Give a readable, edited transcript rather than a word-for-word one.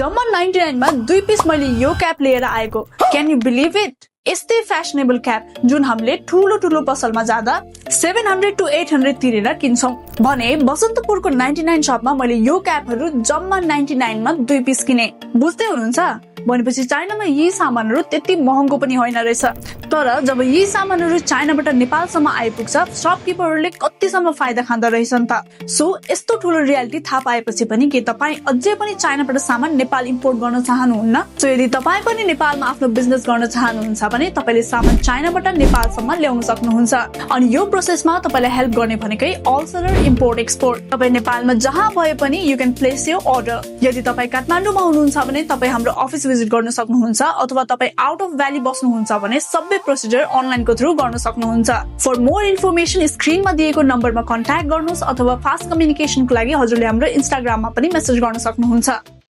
जम्मा 99 मा 2 पिस मैले यो क्याप लिएर आएको। Can you believe it? यस्तै फ्याशनेबल क्याप जुन हामीले ठुलो पसलमा जाँदा 700 to 800 तिरेर किन्छौं भने बसन्तपुरको 99 शपमा मैले यो क्यापहरू जम्मा 99 मा 2 पिस किने। बुझ्दै हुनुहुन्छ? भनेपछि चाइनामा यी सामानहरू त्यति महँगो पनि होइन रहेछ। तर जब यी सामानहरू चाइनाबाट नेपालसम्म आइपुग्छ शपकिपरहरूले कतिसम्म फाइदा खाँदो रहेछन् त। सो यस्तो ठुलो रियालिटी थाहा पाएपछि पनि के तपाईँ अझै पनि चाइनाबाट सामान नेपाल इम्पोर्ट गर्न चाहनुहुन्न? सो यदि तपाईँ पनि नेपालमा आफ्नो बिजनेस गर्न चाहनुहुन्छ भने तपाईले सामान चाइनाबाट नेपालसम्म ल्याउन सक्नुहुन्छ। अनि यो प्रोसेसमा तपाईलाई हेल्प गर्ने भनेकै अल सेलर इम्पोर्ट एक्सपोर्ट। तपाईँ नेपालमा जहाँ भए पनि you can place your order. यदि तपाईँ काठमाडौँमा हुनुहुन्छ भने तपाईँ हाम्रो अफिस भिजिट गर्न सक्नुहुन्छ अथवा तपाईँ आउट अफ भ्याली बस्नुहुन्छ भने सबै प्रोसिजर अनलाइनको थ्रु गर्न सक्नुहुन्छ। फर मोर इन्फर्मेसन स्क्रिनमा दिएको नम्बरमा कन्ट्याक्ट गर्नुहोस् अथवा फास्ट कम्युनिकेसनको लागि हजुरले हाम्रो इन्स्टाग्राममा पनि मेसेज गर्न सक्नुहुन्छ।